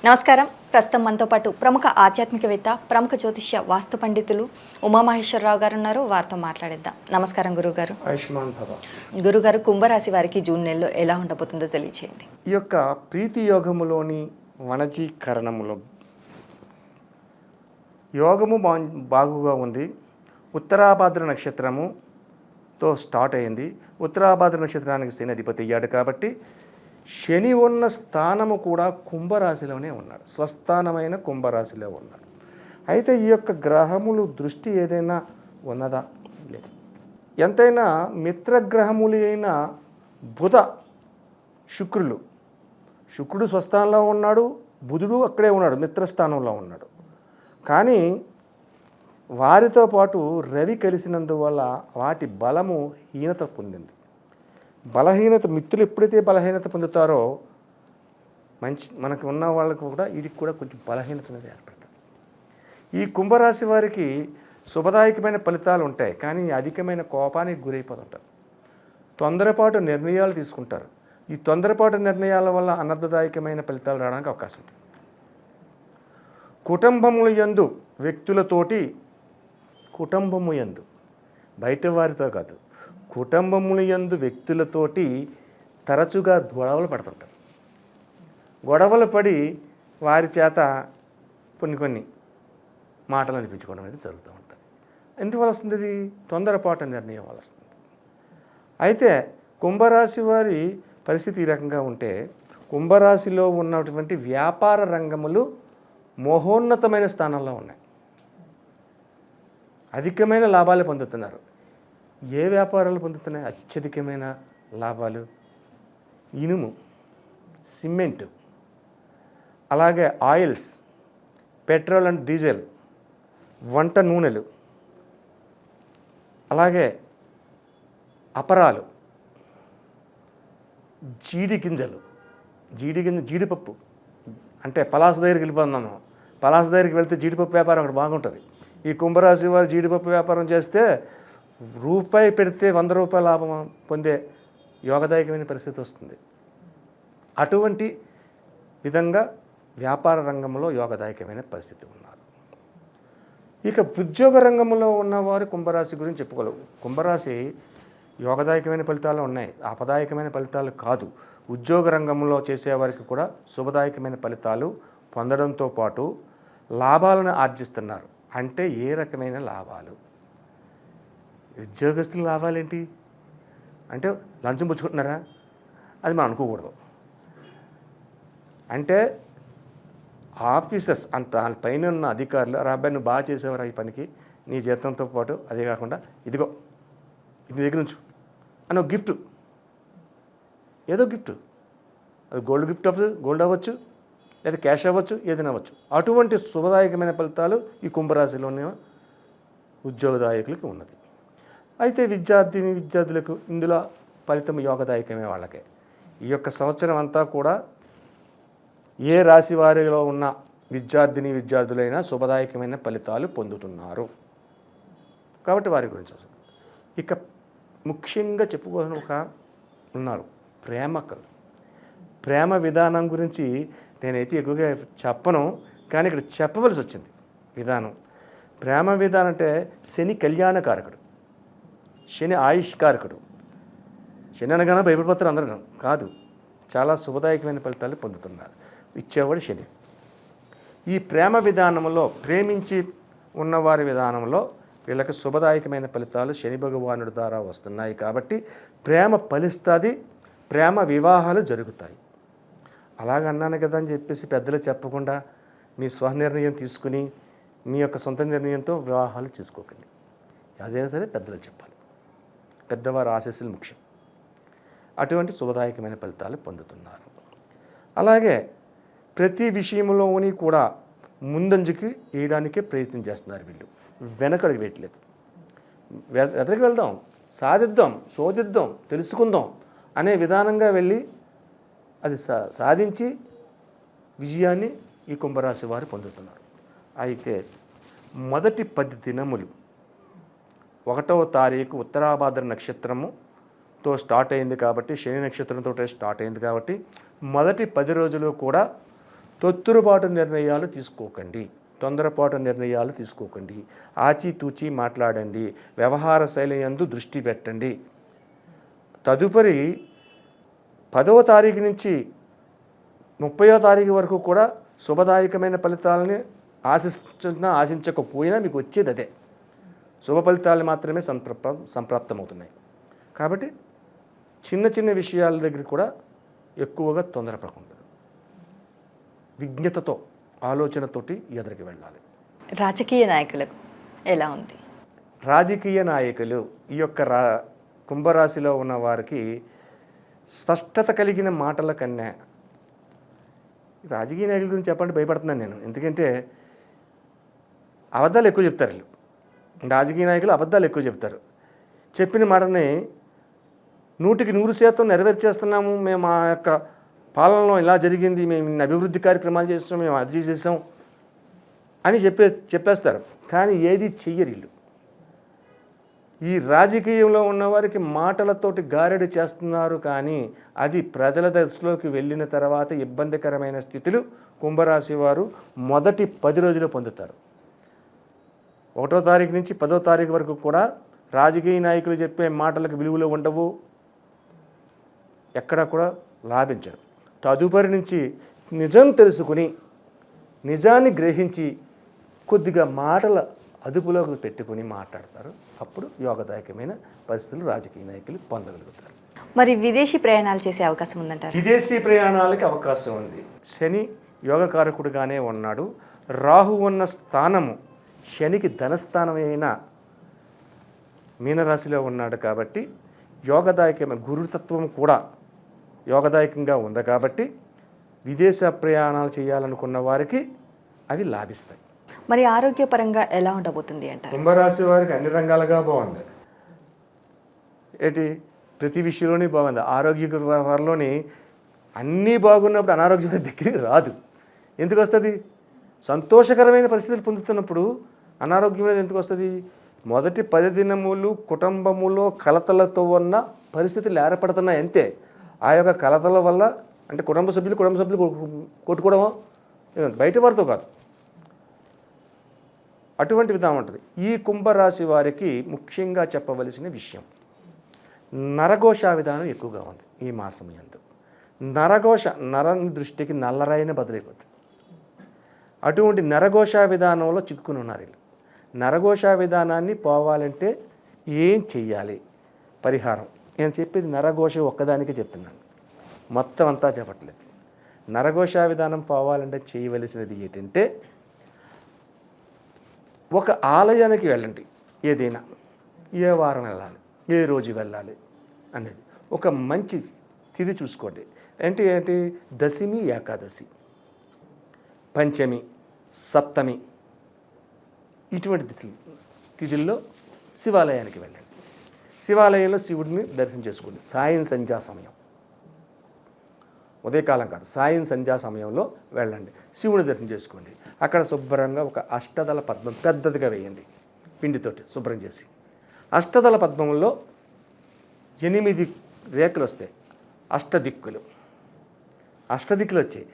నమస్కారం. ప్రస్తుతం మనతో పాటు ప్రముఖ ఆధ్యాత్మికవేత్త, ప్రముఖ జ్యోతిష్య వాస్తు పండితులు ఉమామహేశ్వరరావు గారు ఉన్నారు. వారితో మాట్లాడేద్దాం. నమస్కారం గురుగారు. ఆయుష్మాన్ భవ. గురుగారు, కుంభరాశి వారికి జూన్ నెలలో ఎలా ఉండబోతుందో తెలియచేయండి. ఈ యొక్క ప్రీతి యోగములోని వణజీకరణములో యోగము బాగుగా ఉంది. ఉత్తరాభాద్ర నక్షత్రముతో స్టార్ట్ అయింది. ఉత్తరాభాద్ర నక్షత్రానికి శని అధిపతి అయ్యాడు కాబట్టి శని ఉన్న స్థానము కూడా కుంభరాశిలోనే ఉన్నాడు. స్వస్థానమైన కుంభరాశిలో ఉన్నాడు. అయితే ఈ యొక్క గ్రహములు దృష్టి ఏదైనా ఉన్నదా? లేదు. ఎంతైనా మిత్రగ్రహములు అయిన బుధ శుక్రుడు స్వస్థానంలో ఉన్నాడు, బుధుడు అక్కడే ఉన్నాడు, మిత్రస్థానంలో ఉన్నాడు. కానీ వారితో పాటు రవి కలిసినందువల్ల వాటి బలము హీనత పొందింది. బలహీనత, మిత్రులు ఎప్పుడైతే బలహీనత పొందుతారో మనకు ఉన్న వాళ్ళకు కూడా వీడికి కూడా కొంచెం బలహీనత అనేది ఏర్పడుతుంది. ఈ కుంభరాశి వారికి శుభదాయకమైన ఫలితాలు ఉంటాయి, కానీ అధికమైన కోపానికి గురైపోతుంటారు. తొందరపాటు నిర్ణయాలు తీసుకుంటారు. ఈ తొందరపాటు నిర్ణయాల వల్ల అనర్థదాయకమైన ఫలితాలు రావడానికి అవకాశం ఉంటుంది. కుటుంబముల యందు వ్యక్తులతోటి, కుటుంబము యందు బయట వారితో కాదు, కుటుంబముల యందు వ్యక్తులతోటి తరచుగా గొడవలు పడుతుంటారు. గొడవలు పడి వారి చేత కొన్ని మాటలు అనిపించుకోవడం అనేది జరుగుతూ ఉంటుంది. ఎందువల్ల వస్తుంది? ఇది తొందరపాటు నిర్ణయం వల్ల వస్తుంది. అయితే కుంభరాశి వారి పరిస్థితి ఈ రకంగా ఉంటే, కుంభరాశిలో ఉన్నటువంటి వ్యాపార రంగములు మహోన్నతమైన స్థానంలో ఉన్నాయి. అధికమైన లాభాలు పొందుతున్నారు. ఏ వ్యాపారాలు పొందుతున్నాయి? అత్యధికమైన లాభాలు ఇనుము, సిమెంట్, అలాగే ఆయిల్స్, పెట్రోల్ అండ్ డీజిల్, వంట నూనెలు, అలాగే అపరాలు, జీడిపప్పు. అంటే పలాస దగ్గరికి వెళ్ళిపోతున్నాము. పలాస దగ్గరికి వెళ్తే జీడిపప్పు వ్యాపారం అక్కడ బాగుంటుంది. ఈ కుంభరాశి వారు జీడిపప్పు వ్యాపారం చేస్తే రూపాయి పెడితే 100 రూపాయల లాభం పొందే యోగదాయకమైన పరిస్థితి వస్తుంది. అటువంటి విధంగా వ్యాపార రంగంలో యోగదాయకమైన పరిస్థితి ఉన్నారు. ఇక ఉద్యోగ రంగంలో ఉన్నవారు కుంభరాశి గురించి చెప్పుకోలేవు. కుంభరాశి యోగదాయకమైన ఫలితాలు ఉన్నాయి, ఆపదాయకమైన ఫలితాలు కాదు. ఉద్యోగ రంగంలో చేసేవారికి కూడా శుభదాయకమైన ఫలితాలు పొందడంతో పాటు లాభాలను ఆర్జిస్తున్నారు. అంటే ఏ రకమైన లాభాలు? ఉద్యోగస్తుల లాభాలేంటి అంటే లంచం పుచ్చుకుంటున్నారా? అది మనం అనుకోకూడదు. అంటే ఆఫీసర్స్ అంత పైన ఉన్న అధికారులు, అబ్బాయి నువ్వు బాగా చేసేవారు ఈ పనికి, నీ జీతంతో పాటు అదే కాకుండా ఇదిగో ఇది దగ్గర నుంచి అని ఒక గిఫ్ట్, ఏదో గిఫ్ట్, అది గోల్డ్ అవ్వచ్చు, లేదా క్యాష్ అవ్వచ్చు, ఏదైనా అవ్వచ్చు. అటువంటి శుభదాయకమైన ఫలితాలు ఈ కుంభరాశిలోని ఉద్యోగదాయకులకి ఉన్నది. అయితే విద్యార్థులకు ఇందులో ఫలితం యోగదాయకమే వాళ్ళకే. ఈ యొక్క సంవత్సరం అంతా కూడా ఏ రాశి వారిలో ఉన్న విద్యార్థులైనా శుభదాయకమైన ఫలితాలు పొందుతున్నారు. కాబట్టి వారి గురించి ఇక ముఖ్యంగా చెప్పుకోవాలని ఉన్నారు ప్రేమకులు. ప్రేమ విధానం గురించి నేనైతే ఎక్కువగా చెప్పను, కానీ ఇక్కడ చెప్పవలసి వచ్చింది. విధానం, ప్రేమ విధానం అంటే శని కళ్యాణకారకుడు, శని ఆయుష్కారకుడు. శని అనగానే భయపడిపోతారు అందరూ కాదు, చాలా శుభదాయకమైన ఫలితాలు పొందుతున్నారు. ఇచ్చేవాడు శని. ఈ ప్రేమ విధానంలో, ప్రేమించి ఉన్నవారి విధానంలో వీళ్ళకి శుభదాయకమైన ఫలితాలు శని భగవానుడి ద్వారా వస్తున్నాయి. కాబట్టి ప్రేమ ఫలిస్తుంది, ప్రేమ వివాహాలు జరుగుతాయి. అలాగన్నాను కదా అని చెప్పేసి పెద్దలు చెప్పకుండా మీ స్వనిర్ణయం తీసుకుని మీ యొక్క సొంత నిర్ణయంతో వివాహాలు చేసుకోకండి. అదైనా సరే పెద్దలు చెప్పాలి. పెద్దవారి ఆశీస్సులు ముఖ్యం. అటువంటి శుభదాయకమైన ఫలితాలు పొందుతున్నారు. అలాగే ప్రతి విషయంలోని కూడా ముందంజకి వేయడానికే ప్రయత్నం చేస్తున్నారు వీళ్ళు, వెనకడుగు వేయట్లేదు. ఎదరికి వెళ్దాం, సాధిద్దాం, శోధిద్దాం, తెలుసుకుందాం అనే విధానంగా వెళ్ళి అది సాధించి విజయాన్ని ఈ కుంభరాశి వారు పొందుతున్నారు. అయితే మొదటి 10 దినములు 1వ తారీఖు ఉత్తరాభాద్ర నక్షత్రముతో స్టార్ట్ అయింది కాబట్టి, శని నక్షత్రంతో స్టార్ట్ అయింది కాబట్టి మొదటి 10 రోజులు కూడా తొత్తురుపాటు నిర్ణయాలు తీసుకోకండి, తొందరపాటు నిర్ణయాలు తీసుకోకండి, ఆచితూచి మాట్లాడండి, వ్యవహార శైలి యందు దృష్టి పెట్టండి. తదుపరి 10వ తారీఖు నుంచి 30వ తారీఖు వరకు కూడా శుభదాయకమైన ఫలితాలని ఆశించకపోయినా మీకు వచ్చేది అదే. శుభ ఫలితాలు మాత్రమే సంప్రాప్తమవుతున్నాయి. కాబట్టి చిన్న చిన్న విషయాల దగ్గర కూడా ఎక్కువగా తొందరపడకుండా విజ్ఞతతో ఆలోచనతోటి ఎదురుకి వెళ్ళాలి. రాజకీయ నాయకులకు ఎలా ఉంది? రాజకీయ నాయకులు ఈ యొక్క కుంభరాశిలో ఉన్న వారికి స్పష్టత కలిగిన మాటల కన్నా, రాజకీయ నాయకుల గురించి చెప్పండి భయపడుతున్నాను నేను. ఎందుకంటే అబద్ధాలు ఎక్కువ చెప్తారు వీళ్ళు. రాజకీయ నాయకులు అబద్ధాలు ఎక్కువ చెప్తారు. చెప్పిన మాటని 100% నెరవేర్చేస్తున్నాము, మేము మా యొక్క పాలనలో ఇలా జరిగింది, మేము ఇన్ని అభివృద్ధి కార్యక్రమాలు చేస్తాం, మేము అది చేసేసాం అని చెప్పేస్తారు. కానీ ఏది చెయ్యరు వీళ్ళు. ఈ రాజకీయంలో ఉన్నవారికి మాటలతోటి గారెడు చేస్తున్నారు, కానీ అది ప్రజల దశలోకి వెళ్ళిన తర్వాత ఇబ్బందికరమైన స్థితులు కుంభరాశి వారు మొదటి 10 రోజులు పొందుతారు. 1వ తారీఖు నుంచి 10వ తారీఖు వరకు కూడా రాజకీయ నాయకులు చెప్పే మాటలకు విలువలు ఉండవు, ఎక్కడా కూడా లాభించరు. తదుపరి నుంచి నిజం తెలుసుకుని నిజాన్ని గ్రహించి కొద్దిగా మాటల అదుపులోకి పెట్టుకుని మాట్లాడతారు. అప్పుడు యోగదాయకమైన పరిస్థితులు రాజకీయ నాయకులు పొందగలుగుతారు. మరి విదేశీ ప్రయాణాలు చేసే అవకాశం ఉందంటారు? విదేశీ ప్రయాణాలకి అవకాశం ఉంది. శని యోగకారకుడుగానే ఉన్నాడు. రాహు ఉన్న స్థానము శనికి ధనస్థానమైన మీనరాశిలో ఉన్నాడు కాబట్టి యోగదాయకమైన గురుతత్వం కూడా యోగదాయకంగా ఉంది కాబట్టి విదేశ ప్రయాణాలు చేయాలనుకున్న వారికి అవి లాభిస్తాయి. మరి ఆరోగ్యపరంగా ఎలా ఉండబోతుంది అంటారు? కుంభరాశి వారికి అన్ని రంగాలుగా బాగుంది. ఏంటి ప్రతి విషయంలోనే బాగుంది. ఆరోగ్య వారిలోని అన్నీ బాగున్నప్పుడు అనారోగ్యం దగ్గరికి రాదు. ఎందుకు వస్తుంది? సంతోషకరమైన పరిస్థితులు పొందుతున్నప్పుడు అనారోగ్యం అనేది ఎందుకు వస్తుంది? మొదటి 10 దినములు కుటుంబములో కలతలతో ఉన్న పరిస్థితులు ఏర్పడుతున్నాయి అంతే. ఆ యొక్క కలతల వల్ల అంటే కుటుంబ సభ్యులు కొట్టుకోవడమో బయట వారితో కాదు, అటువంటి విధానం ఉంటుంది. ఈ కుంభరాశి వారికి ముఖ్యంగా చెప్పవలసిన విషయం, నరఘోష విధానం ఎక్కువగా ఉంది ఈ మాసం యందు. నరఘోష నరని దృష్టికి నల్లరైన బదులైపోతుంది. అటువంటి నరఘోష విధానంలో చిక్కుకుని ఉన్నారు వీళ్ళు. నరఘోష విధానాన్ని పోవాలంటే ఏం చెయ్యాలి? పరిహారం నేను చెప్పేది నరఘోష ఒక్కదానికే చెప్తున్నాను, మొత్తం అంతా చెప్పట్లేదు. నరఘోష విధానం పోవాలంటే చేయవలసినది ఏంటంటే ఒక ఆలయానికి వెళ్ళండి. ఏదైనా ఏ వారం వెళ్ళాలి, ఏ రోజు వెళ్ళాలి అనేది ఒక మంచి తిథి చూసుకోండి. ఏంటి దశమి, ఏకాదశి, పంచమి, సప్తమి ఇటువంటి తిథుల్లో శివాలయానికి వెళ్ళండి. శివాలయంలో శివుడిని దర్శనం చేసుకోండి. సాయం సంధ్యా సమయం, ఉదయకాలం కాదు, సాయం సంధ్యా సమయంలో వెళ్ళండి, శివుని దర్శనం చేసుకోండి. అక్కడ శుభ్రంగా ఒక అష్టదళ పద్మం పెద్దదిగా వేయండి, పిండితోటి శుభ్రం చేసి. అష్టదళ పద్మంలో 8 రేకులు వస్తాయి. అష్టదిక్కులు వచ్చాయి.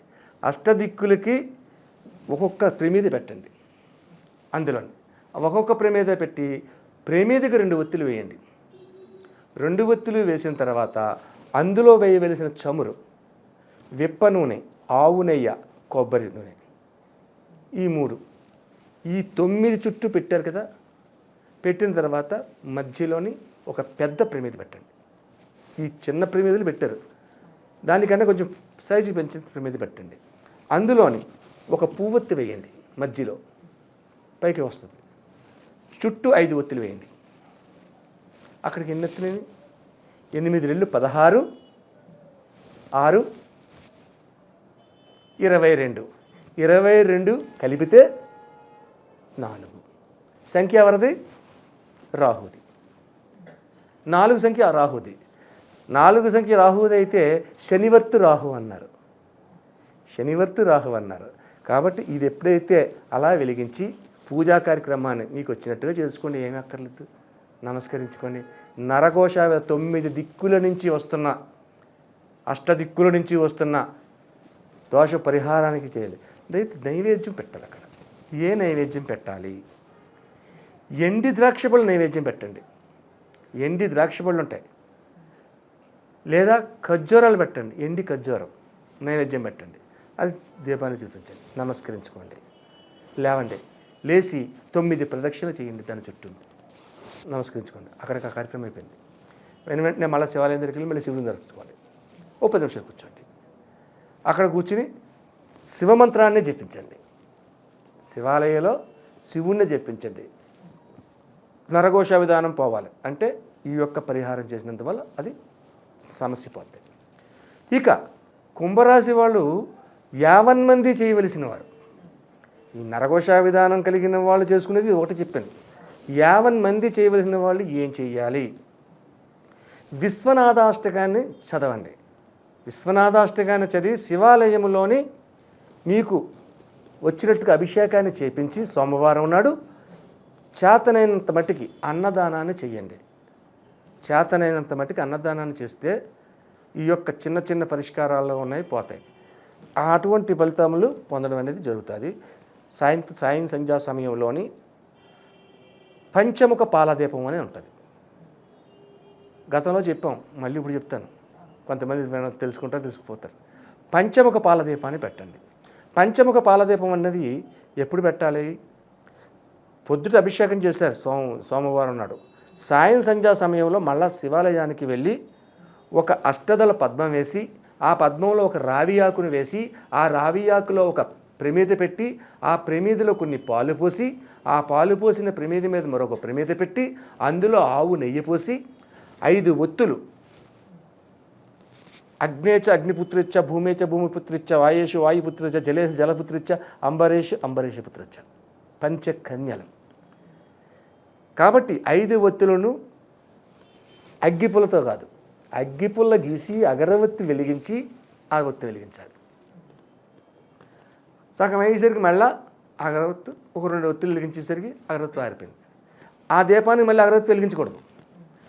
అష్టదిక్కులకి ఒక్కొక్క ప్రమిద పెట్టండి. అందులో ఒక్కొక్క ప్రమిద పెట్టి ప్రమిదకి 2 ఒత్తులు వేయండి. 2 ఒత్తులు వేసిన తర్వాత అందులో వేయవలసిన చమురు, విప్ప నూనె, ఆవు నెయ్యి, కొబ్బరి నూనె, ఈ 3 ఈ 9 చుట్టూ పెట్టారు కదా. పెట్టిన తర్వాత మధ్యలోని ఒక పెద్ద ప్రమిద పెట్టండి. ఈ చిన్న ప్రమిదలు పెట్టారు, దానికన్నా కొంచెం సైజు పెంచిన ప్రమిద పెట్టండి. అందులోని ఒక పువ్వొత్తి వేయండి, మధ్యలో పైకి వస్తుంది. చుట్టూ 5 ఒత్తులు వేయండి. అక్కడికి ఎన్ని ఒత్తులు? 8 రెళ్ళు 16, 6 22. 22 కలిపితే 4. సంఖ్య ఎవరిది? రాహుది. 4 సంఖ్య రాహుది. 4 సంఖ్య రాహుది అయితే శనివర్తు రాహు అన్నారు. కాబట్టి ఇది ఎప్పుడైతే అలా వెలిగించి పూజా కార్యక్రమాన్ని మీకు వచ్చినట్టుగా చేసుకోండి, ఏమీ అక్కర్లేదు, నమస్కరించుకోండి. నరఘోష 9 దిక్కుల నుంచి వస్తున్న, అష్టదిక్కుల నుంచి వస్తున్న దోష పరిహారానికి చేయాలి. నైవేద్యం పెట్టాలి. అక్కడ ఏ నైవేద్యం పెట్టాలి? ఎండి ద్రాక్ష పళ్ళు నైవేద్యం పెట్టండి. ఎండి ద్రాక్ష పళ్ళు ఉంటాయి, లేదా ఖర్జూరాలు పెట్టండి. ఎండి ఖర్జూరం నైవేద్యం పెట్టండి. అది దీపాన్ని చూపించండి. నమస్కరించుకోండి. లేవండి, లేచి 9 ప్రదక్షిణలు చేయండి దాని చుట్టూ. నమస్కరించుకోండి. అక్కడికి ఆ కార్యక్రమం అయిపోయింది. వెంటనే మళ్ళీ శివాలయం దగ్గరికి వెళ్ళి మళ్ళీ శివుని దర్శించుకోవాలి. ఓ 10 నిమిషాలు కూర్చోండి. అక్కడ కూర్చుని శివమంత్రాన్ని జపించండి. శివాలయంలో శివుణ్ణి జపించండి. నరఘోష విధానం పోవాలి. అంటే ఈ యొక్క పరిహారం చేసినందువల్ల అది సమస్య పోతుంది. ఇక కుంభరాశి వాళ్ళు 50 మంది చేయవలసిన వారు. ఈ నరఘోష విధానం కలిగిన వాళ్ళు చేసుకునేది ఒకటి చెప్పాను. 50 మంది చేయవలసిన వాళ్ళు ఏం చేయాలి? విశ్వనాథాష్టకాన్ని చదవండి. విశ్వనాథాష్టకాన్ని చదివి శివాలయంలోని మీకు వచ్చినట్టుగా అభిషేకాన్ని చేపించి సోమవారం నాడు చేతనైనంత మట్టికి అన్నదానాన్ని చెయ్యండి. చేతనైనంత మట్టికి అన్నదానాన్ని చేస్తే ఈ యొక్క చిన్న చిన్న పరిష్కారాలు ఉన్నాయి, పోతాయి. అటువంటి ఫలితములు పొందడం అనేది జరుగుతుంది. సాయం సంధ్యా సమయంలోని పంచముఖ పాలదీపం అని ఉంటుంది. గతంలో చెప్పాం, మళ్ళీ ఇప్పుడు చెప్తాను. కొంతమంది తెలుసుకుంటారు, తెలుసుకుపోతారు. పంచముఖ పాలదీపాన్ని పెట్టండి. పంచముఖ పాలదీపం అన్నది ఎప్పుడు పెట్టాలి? పొద్దుట అభిషేకం చేశారు సోమవారం నాడు. సాయం సంధ్యా సమయంలో మళ్ళా శివాలయానికి వెళ్ళి ఒక అష్టదళ పద్మం వేసి, ఆ పద్మంలో ఒక రావి ఆకును వేసి, ఆ రావి ఆకులో ఒక ప్రమిద పెట్టి, ఆ ప్రమిదలో కొన్ని పాలు పోసి, ఆ పాలు పోసిన ప్రమిద మీద మరొక ప్రమిద పెట్టి, అందులో ఆవు నెయ్యి పోసి 5 ఒత్తులు అగ్నేచ అగ్నిపుత్రిచ్చ, భూమేచ భూమిపుత్రిచ్చ, వాయేషు వాయుపుత్రిచ్చ, జలేషు జలపుత్రిచ్చ, అంబరేషు అంబరీషపుత్రిచ్చ, పంచకన్యలు. కాబట్టి 5 ఒత్తులను అగ్గిపుల్లతో కాదు, అగ్గిపుల్ల గీసి అగరవత్తి వెలిగించి ఆ ఒత్తి వెలిగించాలి. సగం అయ్యేసరికి మళ్ళీ అగరవత్తు ఒక 2 ఒత్తులు వెలిగించేసరికి అగరవత్తు ఆరిపోయింది. ఆ దీపాన్ని మళ్ళీ అగరవత్తి వెలిగించకూడదు.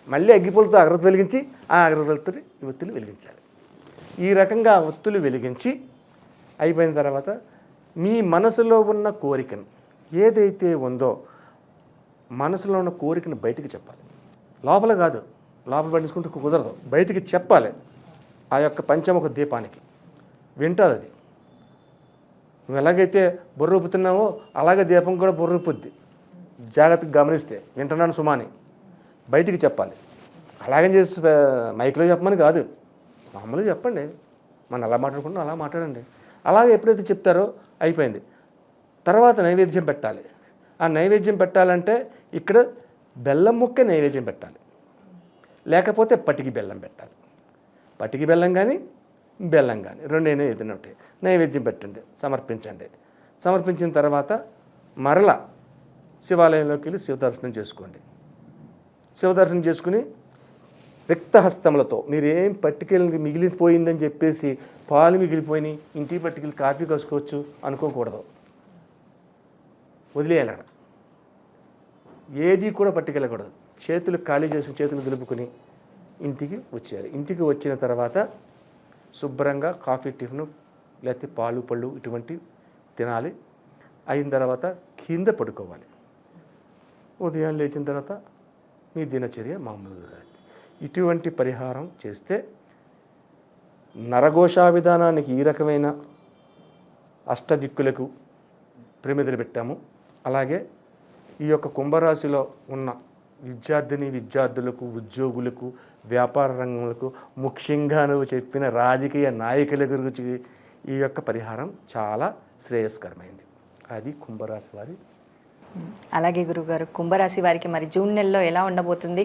మళ్ళీ అగ్గిపుల్లతో అగరవత్తి వెలిగించి ఆ అగరవత్తుని ఈ ఒత్తులు వెలిగించాలి. ఈ రకంగా ఒత్తులు వెలిగించి అయిపోయిన తర్వాత మీ మనసులో ఉన్న కోరికను ఏదైతే ఉందో, మనసులో ఉన్న కోరికను బయటికి చెప్పాలి. లోపల కాదు, లోపల పట్టించుకుంటూ కుదరదు, బయటికి చెప్పాలి. ఆ యొక్క పంచముఖ దీపానికి వింటుంది అది. నువ్వు ఎలాగైతే బొర్రూపుతున్నావో అలాగే దీపం కూడా బొర్రూపుద్ది. జాగ్రత్తగా గమనిస్తే వింటున్నాను సుమాని బయటికి చెప్పాలి. అలాగని చేసి మైక్లో చెప్పమని కాదు, మామూలుగా చెప్పండి. మనం అలా మాట్లాడుకుంటున్నాం, అలా మాట్లాడండి. అలాగే ఎప్పుడైతే చెప్తారో అయిపోయింది. తర్వాత నైవేద్యం పెట్టాలి. ఆ నైవేద్యం పెట్టాలంటే ఇక్కడ బెల్లం ముక్క నైవేద్యం పెట్టాలి, లేకపోతే పటికి బెల్లం పెట్టాలి. పటికి బెల్లం కానీ బెల్లం కానీ రెండైనా ఏదైనా ఉంటాయి. నైవేద్యం పెట్టండి, సమర్పించండి. సమర్పించిన తర్వాత మరలా శివాలయంలోకి వెళ్ళి శివదర్శనం చేసుకోండి. శివదర్శనం చేసుకుని రిక్తహస్తములతో మీరేం పట్టుకెళ్ళి మిగిలిపోయిందని చెప్పేసి పాలు మిగిలిపోయినాయి ఇంటికి పట్టుకెళ్ళి కాఫీ కోసుకోవచ్చు అనుకోకూడదు. వదిలేయాలి. ఏది కూడా పట్టుకెళ్ళకూడదు. చేతులు ఖాళీ చేసి చేతులు దులుపుకొని ఇంటికి వచ్చేయాలి. ఇంటికి వచ్చిన తర్వాత శుభ్రంగా కాఫీ, టిఫిన్ లేకపోతే పాలు పళ్ళు ఇటువంటి తినాలి. అయిన తర్వాత కింద పడుకోవాలి. ఉదయం లేచిన తర్వాత మీ దినచర్య మామూలుగా. ఇటువంటి పరిహారం చేస్తే నరఘోషా విధానానికి ఈ రకమైన అష్టదిక్కులకు ప్రమిదలు పెట్టాము. అలాగే ఈ యొక్క కుంభరాశిలో ఉన్న విద్యార్థులకు, ఉద్యోగులకు, వ్యాపార రంగములకు, ముఖ్యంగా నువ్వు చెప్పిన రాజకీయ నాయకుల గురించి ఈ యొక్క పరిహారం చాలా శ్రేయస్కరమైంది. అది కుంభరాశి వారి. అలాగే గురుగారు, కుంభరాశి వారికి మరి జూన్ నెలలో ఎలా ఉండబోతుంది,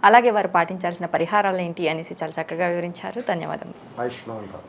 అలాగే వారు పాటించాల్సిన పరిహారాలు ఏంటి అనేసి చాలా చక్కగా వివరించారు. ధన్యవాదాలు. ఆయుష్మాన్ భవ.